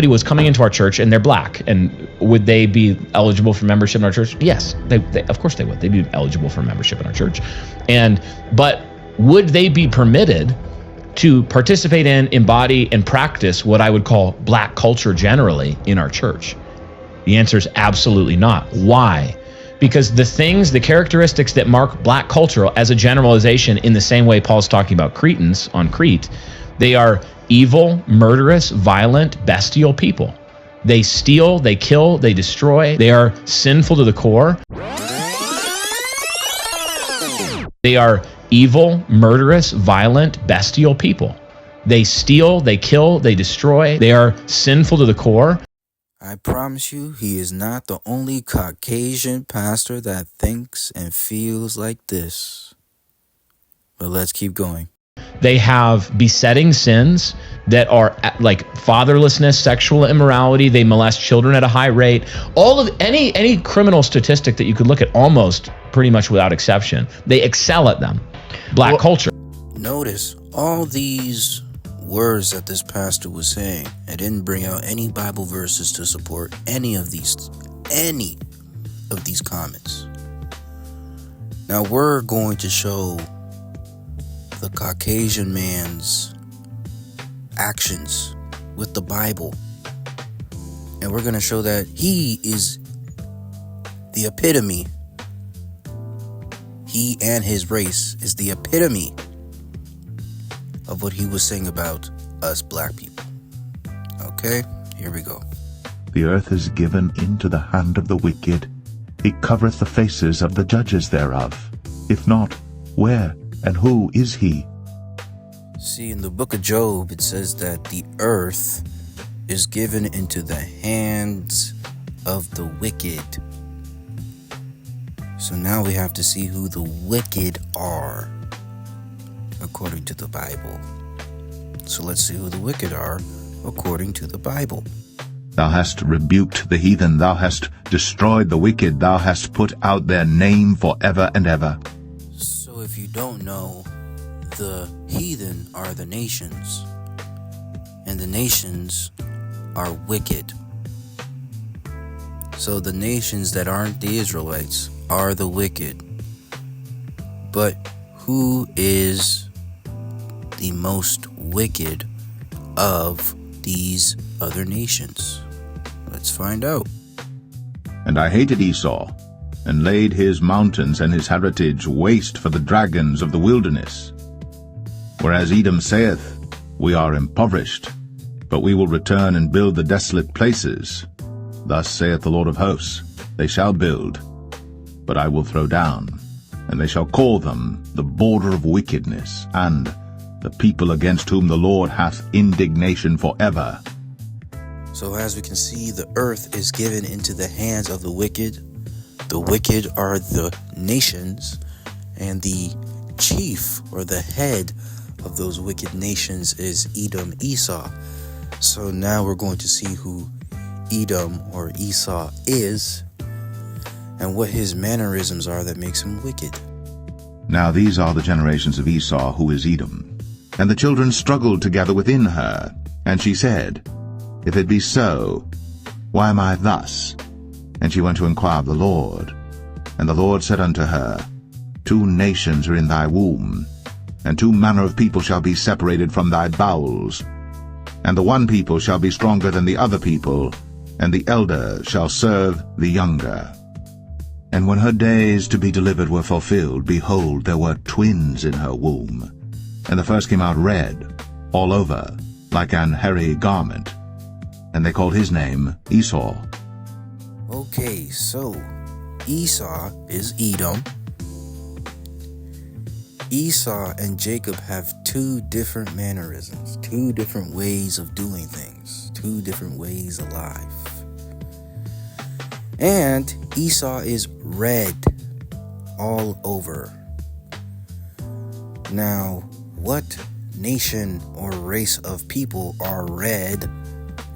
somebody was coming into our church and they're black, and would they be eligible for membership in our church? Yes, they of course they would. They'd be eligible for membership in our church. But would they be permitted to participate in, embody, and practice what I would call black culture generally in our church? The answer is absolutely not. Why? Because the characteristics that mark black culture as a generalization, in the same way Paul's talking about Cretans on Crete, they are evil, murderous, violent, bestial people. They steal, they kill, they destroy. They are sinful to the core. They are evil, murderous, violent, bestial people. They steal, they kill, they destroy. They are sinful to the core. I promise you, he is not the only Caucasian pastor that thinks and feels like this. But let's keep going. They have besetting sins that are like fatherlessness, sexual immorality. They molest children at a high rate. All of any criminal statistic that you could look at, almost pretty much without exception, they excel at them. Black culture. Notice all these words that this pastor was saying. I didn't bring out any Bible verses to support any of these comments. Now we're going to show the Caucasian man's actions with the Bible, and we're going to show that he is the epitome. He and his race is the epitome of what he was saying about us black people. Okay, here we go. The earth is given into the hand of the wicked. He covereth the faces of the judges thereof. If not, where and who is he? See, in the book of Job, it says that the earth is given into the hands of the wicked. So now we have to see who the wicked are, according to the Bible. So let's see who the wicked are, according to the Bible. Thou hast rebuked the heathen, thou hast destroyed the wicked, thou hast put out their name forever and ever. So if you don't know, the heathen are the nations, and the nations are wicked. So the nations that aren't the Israelites are the wicked. But who is the most wicked of these other nations? Let's find out. And I hated Esau, and laid his mountains and his heritage waste for the dragons of the wilderness. Whereas Edom saith, We are impoverished, but we will return and build the desolate places. Thus saith the Lord of hosts, They shall build, but I will throw down, and they shall call them the border of wickedness, and the people against whom the Lord hath indignation forever. So as we can see, the earth is given into the hands of the wicked. The wicked are the nations, and the chief or the head of those wicked nations is Edom, Esau. So now we're going to see who Edom or Esau is and what his mannerisms are that makes him wicked. Now these are the generations of Esau, who is Edom. And the children struggled together within her, and she said, If it be so, why am I thus? And she went to inquire of the Lord. And the Lord said unto her, 2 nations are in thy womb, and 2 manner of people shall be separated from thy bowels. And the one people shall be stronger than the other people, and the elder shall serve the younger. And when her days to be delivered were fulfilled, behold, there were twins in her womb. And the first came out red, all over, like an hairy garment. And they called his name Esau. Okay, so Esau is Edom. Esau and Jacob have 2 different mannerisms, 2 different ways of doing things, 2 different ways of life. And Esau is red all over. Now, what nation or race of people are red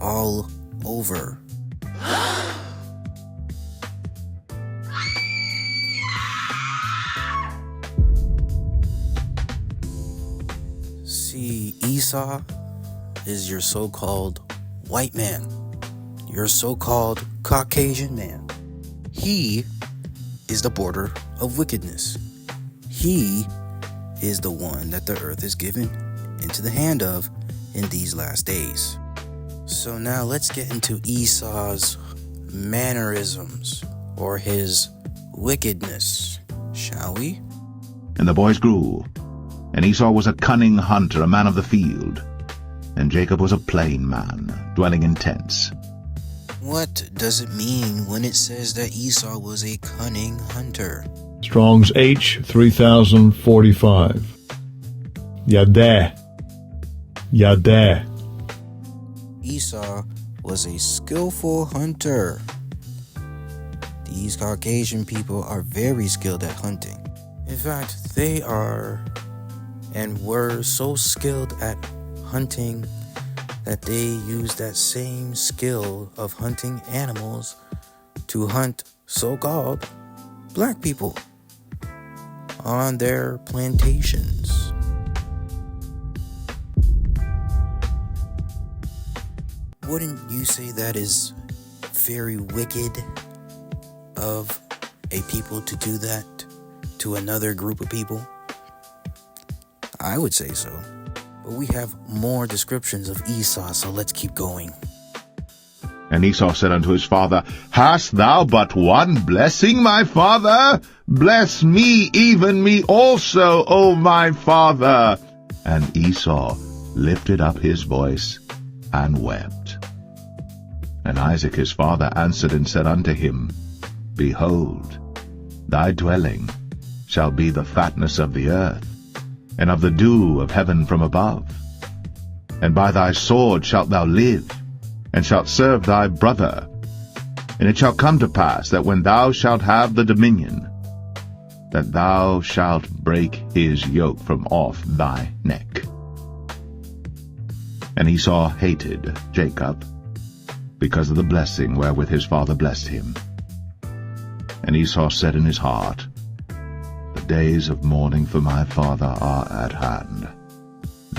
all over? See, Esau is your so-called white man, your so-called Caucasian man. He is the border of wickedness. He is the one that the earth is given into the hand of in these last days. So now let's get into Esau's mannerisms, or his wickedness, shall we? And the boys grew, and Esau was a cunning hunter, a man of the field, and Jacob was a plain man, dwelling in tents. What does it mean when it says that Esau was a cunning hunter? Strong's H 3045. Yadeh. Yadeh. Esau was a skillful hunter. These Caucasian people are very skilled at hunting. In fact, they are and were so skilled at hunting that they use that same skill of hunting animals to hunt so-called black people on their plantations. Wouldn't you say that is very wicked of a people to do that to another group of people? I would say so. But we have more descriptions of Esau, so let's keep going. And Esau said unto his father, Hast thou but one blessing, my father? Bless me, even me also, O my father. And Esau lifted up his voice and wept. And Isaac his father answered and said unto him, Behold, thy dwelling shall be the fatness of the earth, and of the dew of heaven from above. And by thy sword shalt thou live, and shalt serve thy brother. And it shall come to pass that when thou shalt have the dominion, that thou shalt break his yoke from off thy neck. And Esau hated Jacob, because of the blessing wherewith his father blessed him. And Esau said in his heart, The days of mourning for my father are at hand.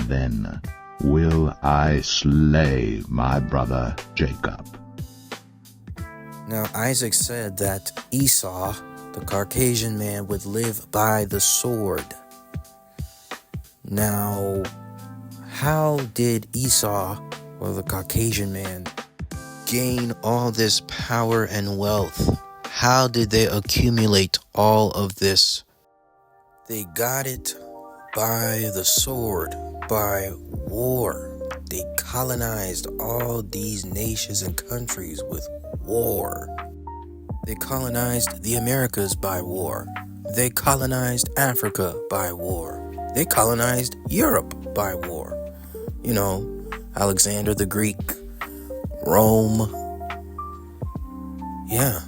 Then will I slay my brother Jacob. Now Isaac said that Esau, the Caucasian man, would live by the sword. Now, how did Esau, or the Caucasian man, gain all this power and wealth? How did they accumulate all of this? They got it by the sword, by war. They colonized all these nations and countries with war. They colonized the Americas by war. They colonized Africa by war. They colonized Europe by war. You know, Alexander the Greek, Rome. Yeah,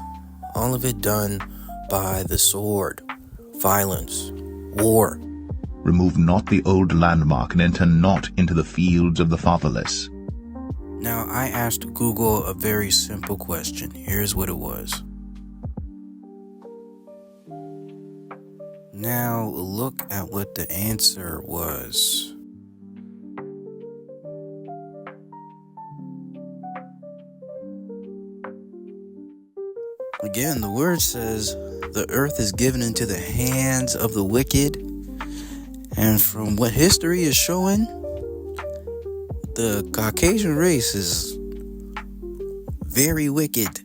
all of it done by the sword. Violence, war. Remove not the old landmark, and enter not into the fields of the fatherless. Now, I asked Google a very simple question. Here's what it was. Now, look at what the answer was. Again, the word says, the earth is given into the hands of the wicked. And from what history is showing, the Caucasian race is very wicked.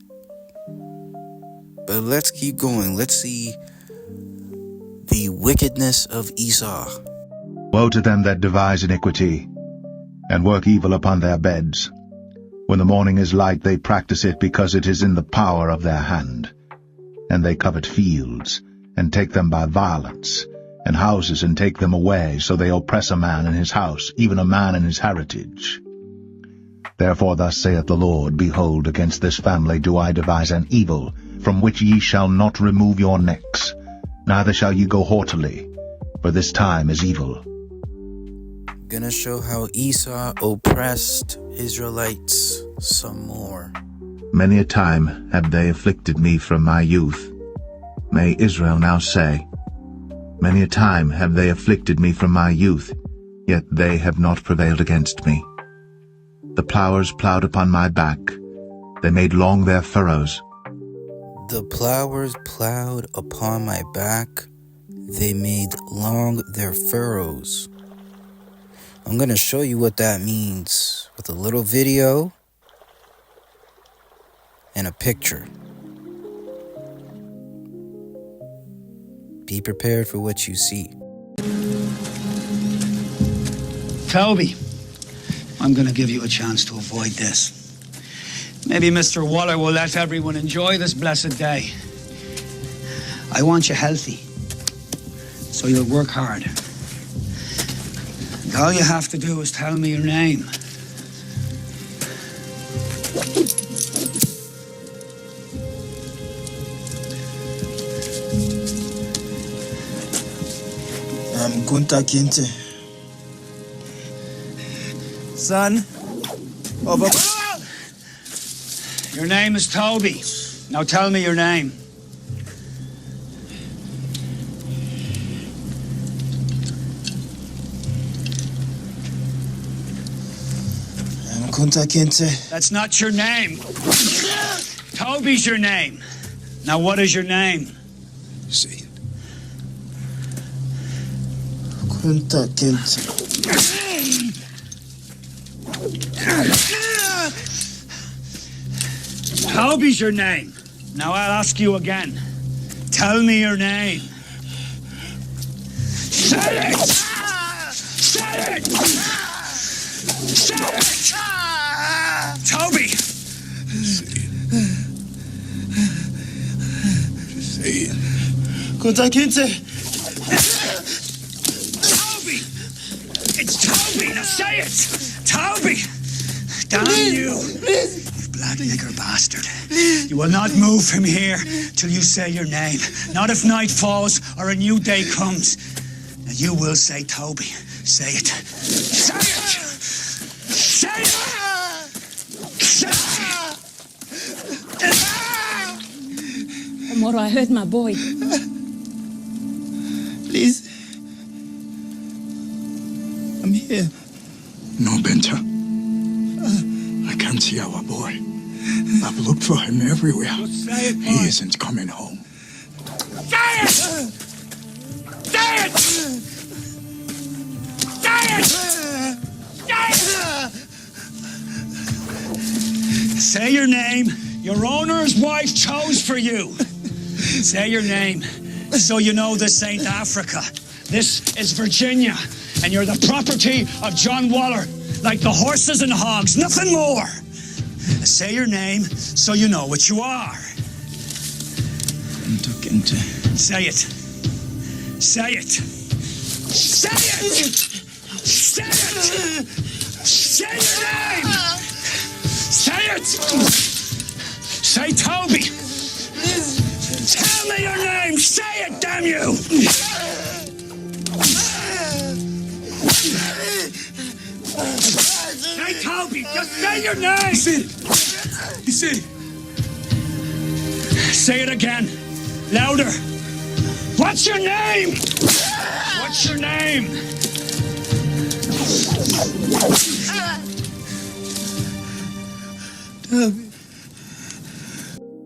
But let's keep going. Let's see the wickedness of Esau. Woe to them that devise iniquity, and work evil upon their beds. When the morning is light, they practice it, because it is in the power of their hand. And they covet fields, and take them by violence, and houses, and take them away. So they oppress a man in his house, even a man in his heritage. Therefore thus saith the Lord, Behold, against this family do I devise an evil, from which ye shall not remove your necks, neither shall ye go haughtily, for this time is evil. Gonna show how Esau oppressed Israelites some more. Many a time have they afflicted me from my youth. May Israel now say, Many a time have they afflicted me from my youth, yet they have not prevailed against me. The plowers plowed upon my back. They made long their furrows. The plowers plowed upon my back. They made long their furrows. I'm going to show you what that means with a little video and a picture. Be prepared for what you see. Toby, I'm going to give you a chance to avoid this. Maybe Mr. Waller will let everyone enjoy this blessed day. I want you healthy, so you'll work hard. And all you have to do is tell me your name. I'm Kunta Kinte, son of a... Your name is Toby. Now tell me your name. I'm Kunta Kinte. That's not your name. Toby's your name. Now what is your name? Say it. Kunta Kinte. Toby's your name. Now I'll ask you again. Tell me your name. Say it! Say it! Say it! Toby! Say it. Kunta Kinte. Toby! It's Toby! Now say it! Toby! Damn you! Please. Black nigger bastard. You will not move from here till you say your name. Not if night falls or a new day comes. And you will say Toby. Say it. Say it! Say it! Say it! Tomorrow I hurt my boy. Please. I'm here. No, Benta. I can't see our boy. I've looked for him everywhere. Say it, He boy. isn't coming home. Say it! Say it! Say it! Say it! Say your name. Your owner's wife chose for you. Say your name so you know this ain't Africa. This is Virginia, and you're the property of John Waller, like the horses and hogs, nothing more. Say your name so you know what you are. Kunta Kinte. Say it. Say it. Say it! Say it! Say your name! Say it! Say Toby! Tell me your name! Say it, damn you! Say Toby! Just say your name! He said it. He said it. Say it again. Louder. What's your name? What's your name? Toby.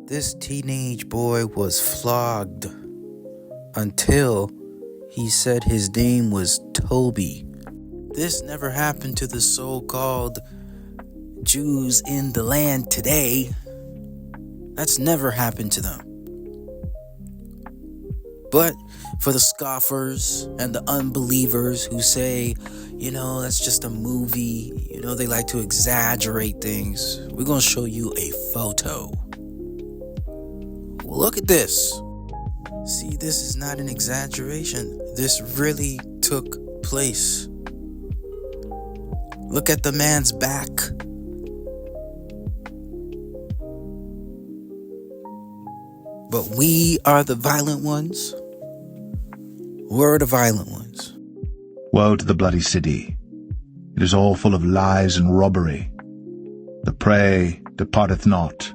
This teenage boy was flogged until he said his name was Toby. This never happened to the so-called Jews in the land today. That's never happened to them. But for the scoffers and the unbelievers who say, that's just a movie, they like to exaggerate things, we're going to show you a photo. Look at this. See, this is not an exaggeration. This really took place. Look at the man's back. But we are the violent ones. We're the violent ones. Woe to the bloody city. It is all full of lies and robbery. The prey departeth not.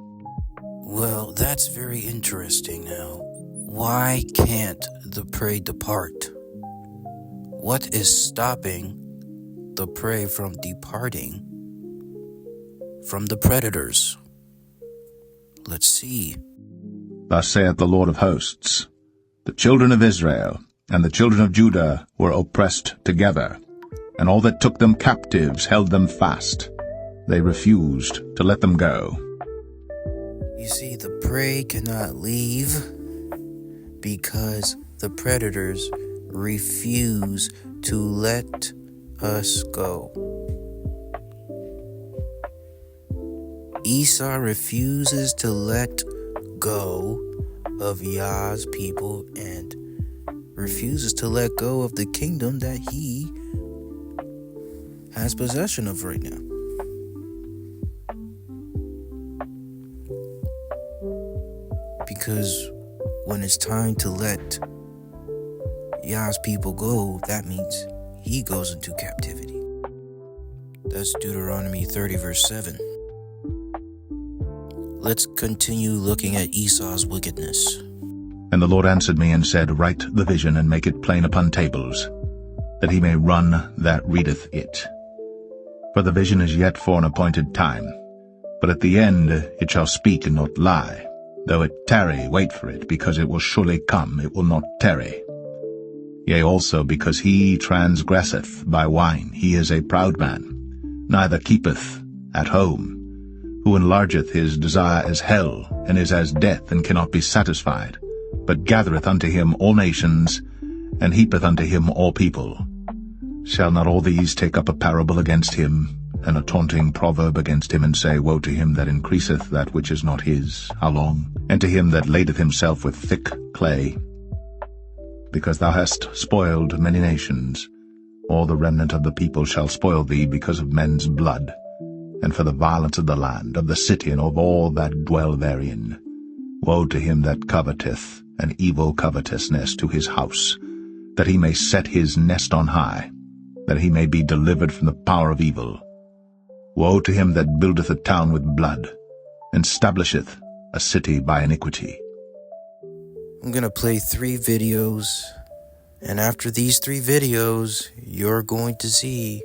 Well, that's very interesting now. Why can't the prey depart? What is stopping the prey from departing? from the predators. Let's see. Thus saith the Lord of hosts, the children of Israel and the children of Judah were oppressed together, and all that took them captives held them fast. They refused to let them go. You see, the prey cannot leave because the predators refuse to let us go. Esau refuses to let go of Yah's people and refuses to let go of the kingdom that he has possession of right now. Because when it's time to let Yah's people go, that means he goes into captivity. That's Deuteronomy 30 verse 7. Let's continue looking at Esau's wickedness. And the Lord answered me and said, Write the vision and make it plain upon tables, that he may run that readeth it. For the vision is yet for an appointed time, but at the end it shall speak and not lie. Though it tarry, wait for it, because it will surely come, it will not tarry. Yea, also because he transgresseth by wine, he is a proud man, neither keepeth at home, who enlargeth his desire as hell, and is as death, and cannot be satisfied, but gathereth unto him all nations, and heapeth unto him all people. Shall not all these take up a parable against him, and a taunting proverb against him, and say, Woe to him that increaseth that which is not his, how long? And to him that ladeth himself with thick clay. Because thou hast spoiled many nations, all the remnant of the people shall spoil thee because of men's blood, and for the violence of the land, of the city, and of all that dwell therein. Woe to him that coveteth an evil covetousness to his house, that he may set his nest on high, that he may be delivered from the power of evil. Woe to him that buildeth a town with blood, and stablisheth a city by iniquity. I'm going to play 3 videos, and after these 3 videos, you're going to see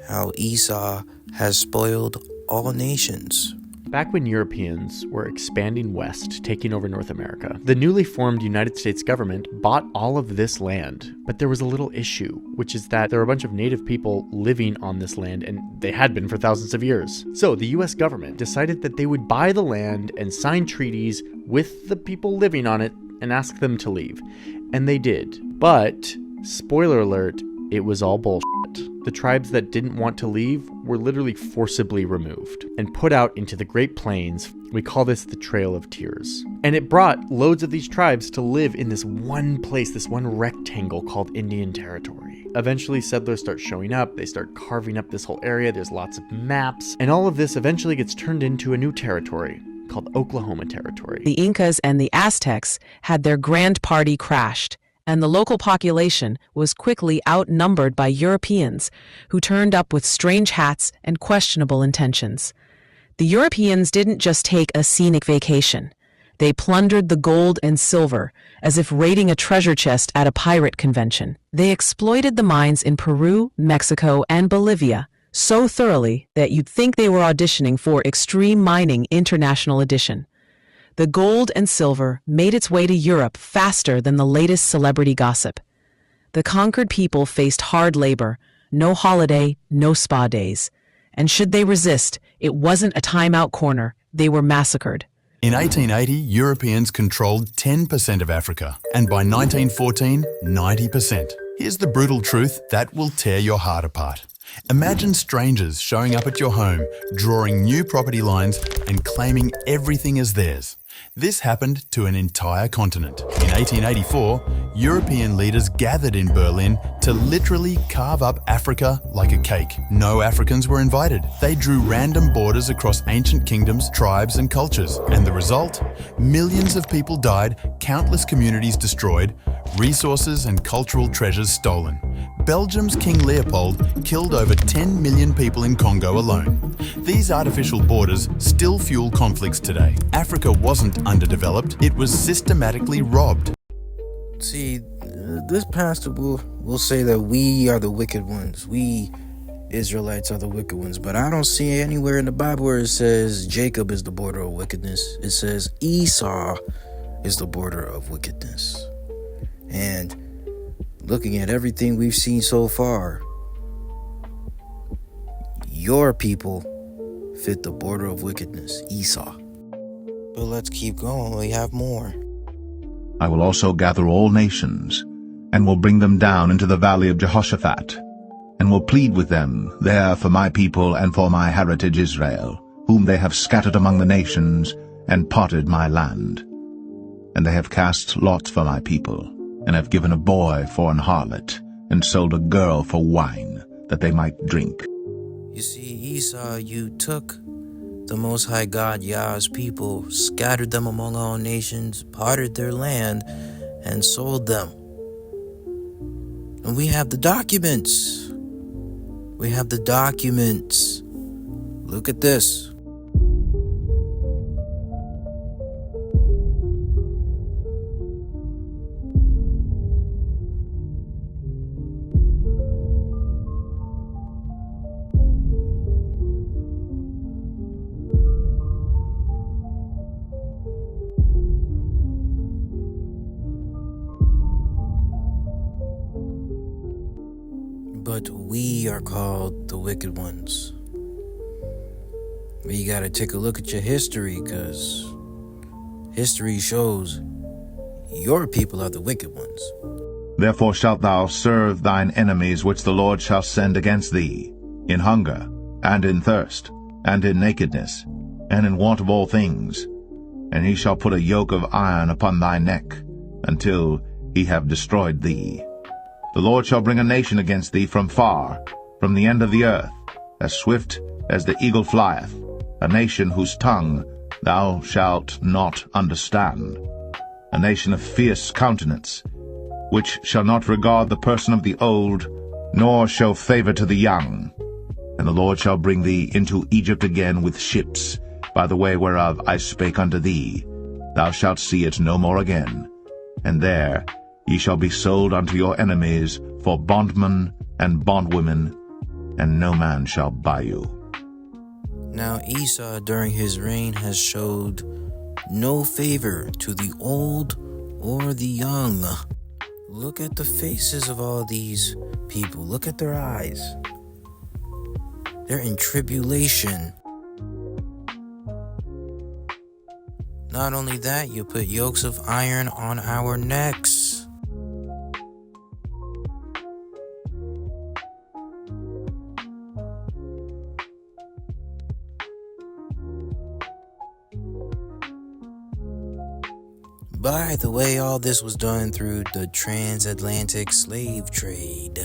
how Esau has spoiled all nations. Back when Europeans were expanding west, taking over North America, the newly formed United States government bought all of this land. But there was a little issue, which is that there were a bunch of native people living on this land, and they had been for thousands of years. So the US government decided that they would buy the land and sign treaties with the people living on it and ask them to leave. And they did. But, spoiler alert, it was all bullshit. The tribes that didn't want to leave were literally forcibly removed and put out into the Great Plains. We call this the Trail of Tears. And it brought loads of these tribes to live in this one place, this one rectangle called Indian Territory. Eventually settlers start showing up, they start carving up this whole area, there's lots of maps, and all of this eventually gets turned into a new territory called Oklahoma Territory. The Incas and the Aztecs had their grand party crashed, and the local population was quickly outnumbered by Europeans who turned up with strange hats and questionable intentions. The Europeans didn't just take a scenic vacation. They plundered the gold and silver as if raiding a treasure chest at a pirate convention. They exploited the mines in Peru, Mexico, and Bolivia so thoroughly that you'd think they were auditioning for Extreme Mining International Edition. The gold and silver made its way to Europe faster than the latest celebrity gossip. The conquered people faced hard labor, no holiday, no spa days. And should they resist, it wasn't a timeout corner. They were massacred. In 1880, Europeans controlled 10% of Africa, and by 1914, 90%. Here's the brutal truth that will tear your heart apart. Imagine strangers showing up at your home, drawing new property lines and claiming everything as theirs. This happened to an entire continent. In 1884, European leaders gathered in Berlin to literally carve up Africa like a cake. No Africans were invited. They drew random borders across ancient kingdoms, tribes, and cultures. And the result? Millions of people died, countless communities destroyed, resources and cultural treasures stolen. Belgium's King Leopold killed over 10 million people in Congo alone. These artificial borders still fuel conflicts today. Africa wasn't underdeveloped, it was systematically robbed. See, this pastor will say that we are the wicked ones. We Israelites are the wicked ones, but I don't see anywhere in the Bible where it says Jacob is the border of wickedness. It says Esau is the border of wickedness. And looking at everything we've seen so far, your people fit the border of wickedness, Esau. But let's keep going, we have more. I will also gather all nations, and will bring them down into the valley of Jehoshaphat, and will plead with them there for my people and for my heritage Israel, whom they have scattered among the nations, and parted my land. And they have cast lots for my people, and have given a boy for an harlot, and sold a girl for wine, that they might drink. You see, Esau, you took the Most High God, Yah's people, scattered them among all nations, parted their land, and sold them. And we have the documents. We have the documents. Look at this. But we are called the wicked ones. But you gotta take a look at your history, because history shows your people are the wicked ones. Therefore shalt thou serve thine enemies which the Lord shall send against thee, in hunger, and in thirst, and in nakedness, and in want of all things. And he shall put a yoke of iron upon thy neck, until he have destroyed thee. The Lord shall bring a nation against thee from far, from the end of the earth, as swift as the eagle flieth, a nation whose tongue thou shalt not understand, a nation of fierce countenance, which shall not regard the person of the old, nor show favor to the young. And the Lord shall bring thee into Egypt again with ships, by the way whereof I spake unto thee. Thou shalt see it no more again. And there ye shall be sold unto your enemies for bondmen and bondwomen, and no man shall buy you. Now Esau during his reign has showed no favor to the old or the young. Look at the faces of all these people. Look at their eyes. They're in tribulation. Not only that, you put yokes of iron on our necks. By the way, all this was done through the transatlantic slave trade,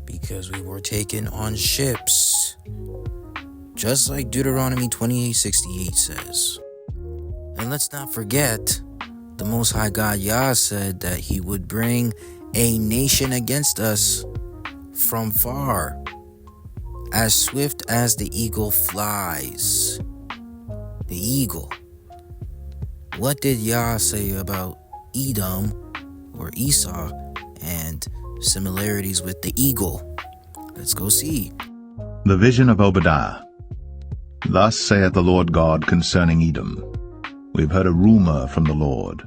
because we were taken on ships, just like Deuteronomy 28:68 says. And let's not forget, the Most High God Yah said that he would bring a nation against us from far, as swift as the eagle flies. The eagle. What did Yah say about Edom or Esau and similarities with the eagle? Let's go see. The vision of Obadiah. Thus saith the Lord God concerning Edom, We have heard a rumor from the Lord,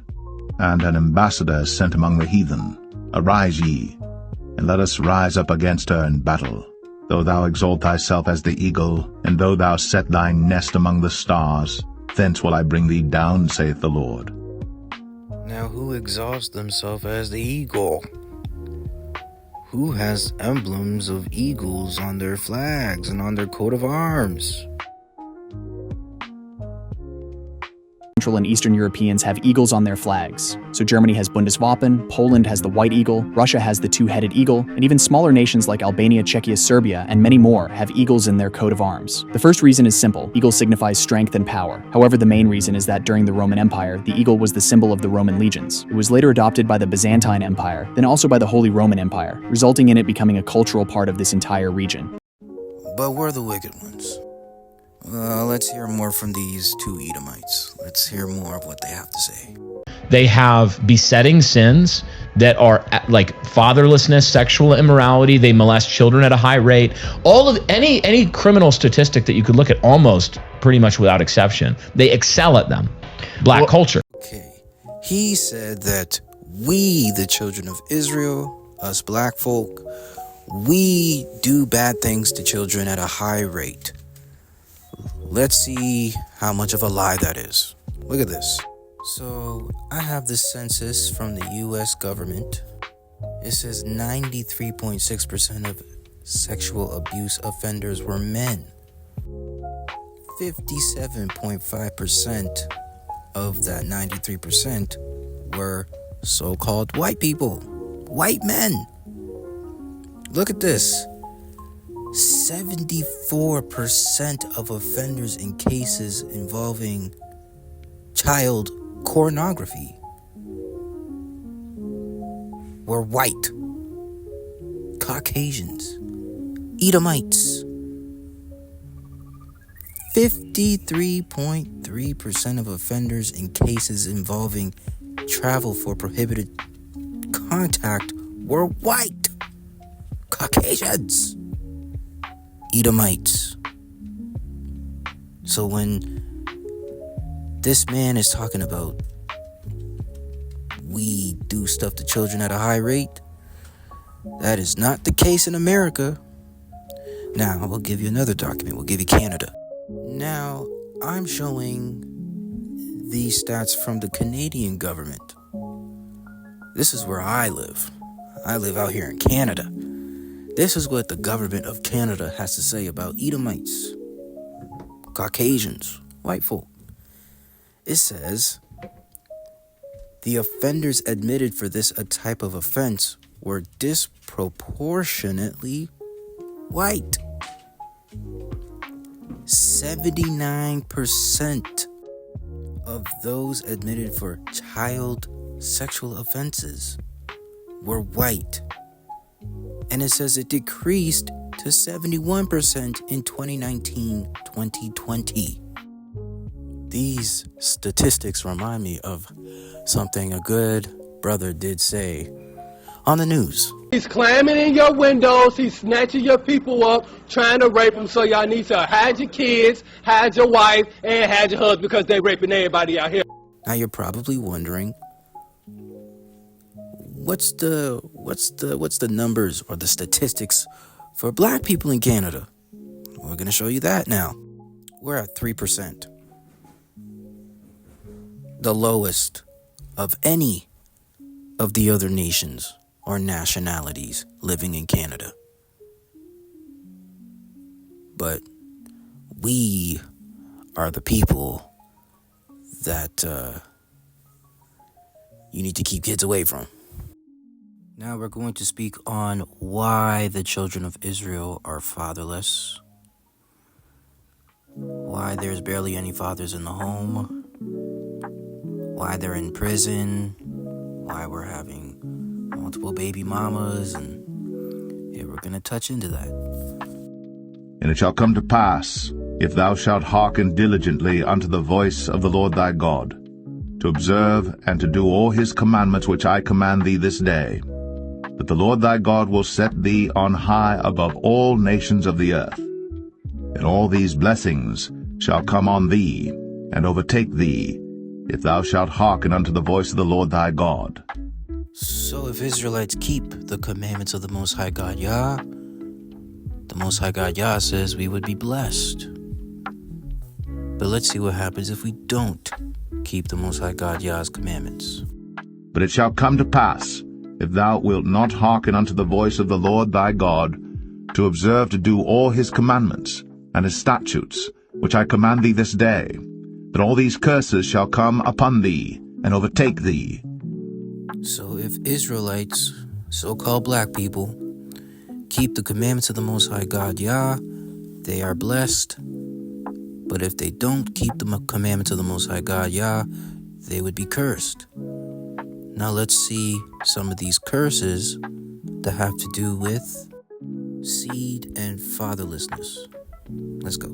and an ambassador is sent among the heathen. Arise ye, and let us rise up against her in battle. Though thou exalt thyself as the eagle, and though thou set thy nest among the stars, thence will I bring thee down, saith the Lord. Now who exalts themselves as the eagle? Who has emblems of eagles on their flags and on their coat of arms? Central and Eastern Europeans have eagles on their flags. So Germany has Bundeswappen, Poland has the white eagle, Russia has the two-headed eagle, and even smaller nations like Albania, Czechia, Serbia, and many more have eagles in their coat of arms. The first reason is simple. Eagle signifies strength and power. However, the main reason is that during the Roman Empire, the eagle was the symbol of the Roman legions. It was later adopted by the Byzantine Empire, then also by the Holy Roman Empire, resulting in it becoming a cultural part of this entire region. But we're the wicked ones. Let's hear more from these two Edomites. Let's hear more of what they have to say. They have besetting sins that are like fatherlessness, sexual immorality. They molest children at a high rate. All of any criminal statistic that you could look at, almost pretty much without exception, they excel at them. Black culture. Okay. He said that we, the children of Israel, us black folk, we do bad things to children at a high rate. Let's see how much of a lie that is. Look at this. So, I have the census from the U.S. government. It says 93.6% of sexual abuse offenders were men. 57.5% of that 93% were so-called white people, white men. Look at this. 74% of offenders in cases involving child pornography were white, Caucasians, Edomites. 53.3% of offenders in cases involving travel for prohibited contact were white, Caucasians, Edomites. So when this man is talking about we do stuff to children at a high rate, that is not the case in America. Now, we'll give you another document. We'll give you Canada. Now, I'm showing these stats from the Canadian government. This is where I live. I live out here in Canada. This is what the government of Canada has to say about Edomites, Caucasians, white folk. It says, the offenders admitted for this type of offense were disproportionately white. 79% of those admitted for child sexual offenses were white. And it says it decreased to 71% in 2019-2020. These statistics remind me of something a good brother did say on the news. He's climbing in your windows, he's snatching your people up, trying to rape them, so y'all need to hide your kids, hide your wife, and hide your husband because they raping everybody out here. Now you're probably wondering, what's the numbers or the statistics for black people in Canada? We're going to show you that now. We're at 3%. The lowest of any of the other nations or nationalities living in Canada. But we are the people that you need to keep kids away from. Now we're going to speak on why the children of Israel are fatherless, why there's barely any fathers in the home, why they're in prison, why we're having multiple baby mamas, and yeah, we're going to touch into that. And it shall come to pass, if thou shalt hearken diligently unto the voice of the Lord thy God, to observe and to do all his commandments which I command thee this day, that the Lord thy God will set thee on high above all nations of the earth. And all these blessings shall come on thee, and overtake thee, if thou shalt hearken unto the voice of the Lord thy God. So if Israelites keep the commandments of the Most High God Yah, the Most High God Yah says we would be blessed. But let's see what happens if we don't keep the Most High God Yah's commandments. But it shall come to pass, if thou wilt not hearken unto the voice of the Lord thy God, to observe to do all his commandments and his statutes, which I command thee this day, that all these curses shall come upon thee and overtake thee. So if Israelites, so-called black people, keep the commandments of the Most High God Yah, they are blessed. But if they don't keep the commandments of the Most High God Yah, they would be cursed. Now let's see some of these curses that have to do with seed and fatherlessness. Let's go.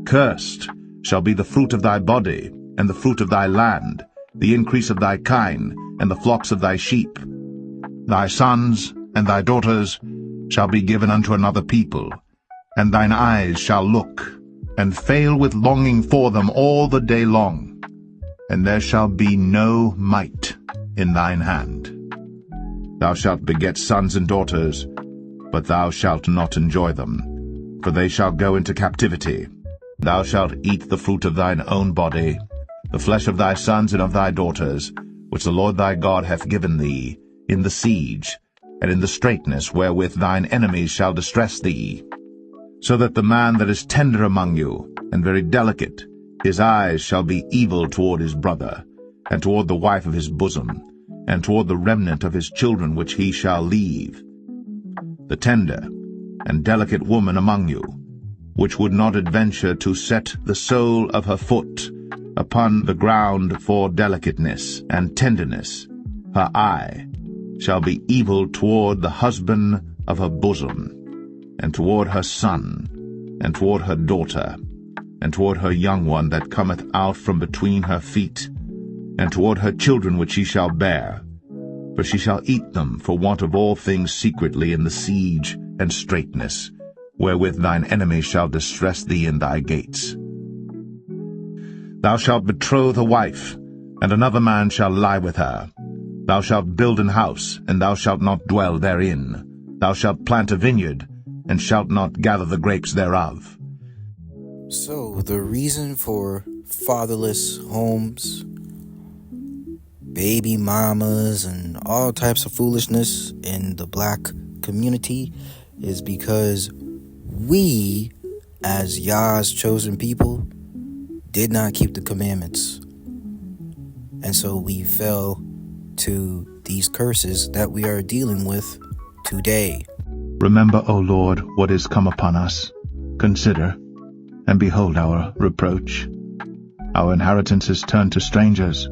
Cursed shall be the fruit of thy body, and the fruit of thy land, the increase of thy kine, and the flocks of thy sheep. Thy sons and thy daughters shall be given unto another people, and thine eyes shall look, and fail with longing for them all the day long, and there shall be no might in thine hand. Thou shalt beget sons and daughters, but thou shalt not enjoy them, for they shall go into captivity. Thou shalt eat the fruit of thine own body, the flesh of thy sons and of thy daughters, which the Lord thy God hath given thee, in the siege, and in the straitness wherewith thine enemies shall distress thee. So that the man that is tender among you, and very delicate, his eyes shall be evil toward his brother, and toward the wife of his bosom, and toward the remnant of his children which he shall leave. The tender and delicate woman among you, which would not adventure to set the sole of her foot upon the ground for delicateness and tenderness, her eye shall be evil toward the husband of her bosom, and toward her son, and toward her daughter, and toward her young one that cometh out from between her feet, and toward her children which she shall bear. For she shall eat them for want of all things secretly in the siege and straitness, wherewith thine enemies shall distress thee in thy gates. Thou shalt betroth a wife, and another man shall lie with her. Thou shalt build an house, and thou shalt not dwell therein. Thou shalt plant a vineyard, and shalt not gather the grapes thereof. So, the reason for fatherless homes, baby mamas, and all types of foolishness in the black community is because we, as Yah's chosen people, did not keep the commandments. And so we fell to these curses that we are dealing with today. Remember, O Lord, what is come upon us. Consider, and behold our reproach. Our inheritance is turned to strangers,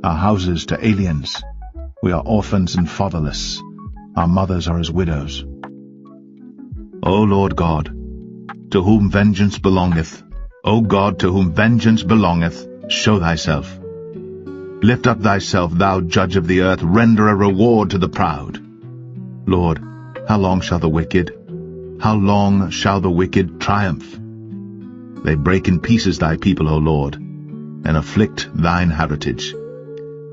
our houses to aliens. We are orphans and fatherless. Our mothers are as widows. O Lord God, to whom vengeance belongeth, O God, to whom vengeance belongeth, show thyself. Lift up thyself, thou judge of the earth, render a reward to the proud. Lord, how long shall the wicked triumph? They break in pieces thy people, O Lord, and afflict thine heritage.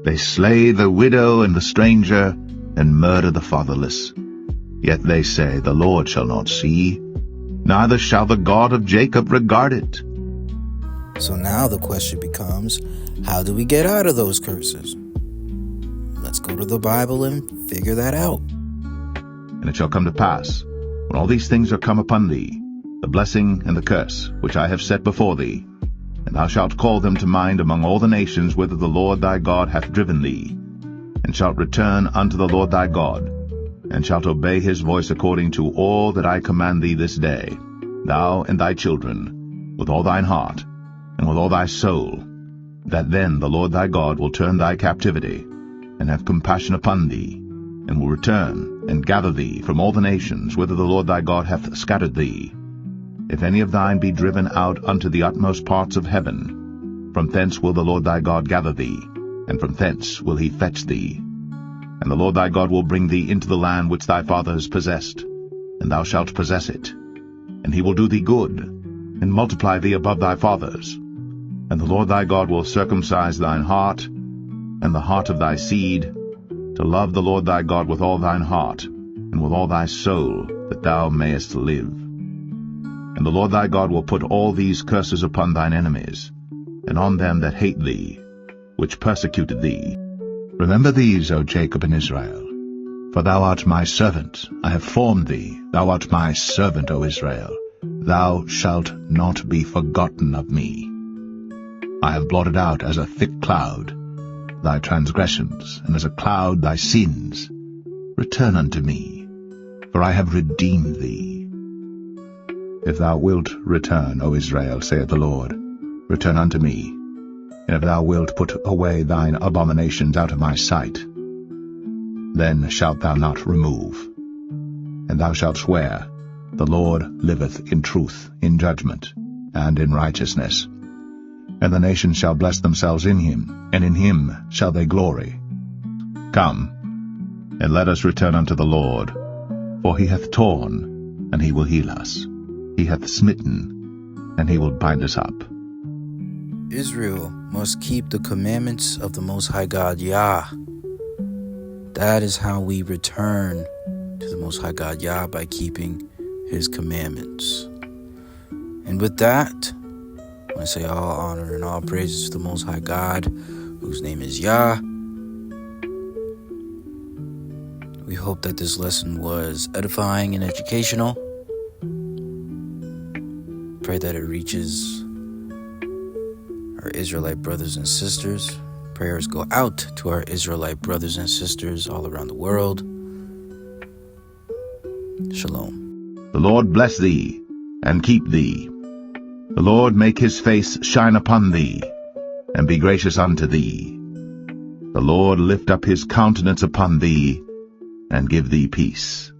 They slay the widow and the stranger, and murder the fatherless. Yet they say, the Lord shall not see, neither shall the God of Jacob regard it. So now the question becomes, how do we get out of those curses? Let's go to the Bible and figure that out. And it shall come to pass, when all these things are come upon thee, the blessing and the curse, which I have set before thee, and thou shalt call them to mind among all the nations whither the Lord thy God hath driven thee, and shalt return unto the Lord thy God, and shalt obey his voice according to all that I command thee this day, thou and thy children, with all thine heart, and with all thy soul, that then the Lord thy God will turn thy captivity, and have compassion upon thee, and will return and gather thee from all the nations whither the Lord thy God hath scattered thee. If any of thine be driven out unto the utmost parts of heaven, from thence will the Lord thy God gather thee, and from thence will he fetch thee. And the Lord thy God will bring thee into the land which thy fathers possessed, and thou shalt possess it. And he will do thee good, and multiply thee above thy fathers. And the Lord thy God will circumcise thine heart, and the heart of thy seed, to love the Lord thy God with all thine heart, and with all thy soul, that thou mayest live. And the Lord thy God will put all these curses upon thine enemies, and on them that hate thee, which persecuted thee. Remember these, O Jacob and Israel, for thou art my servant. I have formed thee. Thou art my servant, O Israel. Thou shalt not be forgotten of me. I have blotted out as a thick cloud thy transgressions, and as a cloud thy sins. Return unto me, for I have redeemed thee. If thou wilt return, O Israel, saith the Lord, return unto me. And if thou wilt put away thine abominations out of my sight, then shalt thou not remove. And thou shalt swear, the Lord liveth in truth, in judgment, and in righteousness. and the nations shall bless themselves in him, and in him shall they glory. Come, and let us return unto the Lord, for he hath torn, and he will heal us. He hath smitten, and he will bind us up. Israel must keep the commandments of the Most High God, Yah. That is how we return to the Most High God, Yah, by keeping his commandments. And with that, I want to say all honor and all praises to the Most High God, whose name is Yah. We hope that this lesson was edifying and educational. Pray that it reaches our Israelite brothers and sisters. Prayers go out to our Israelite brothers and sisters all around the world. Shalom. The Lord bless thee, and keep thee. The Lord make his face shine upon thee, and be gracious unto thee. The Lord lift up his countenance upon thee, and give thee peace.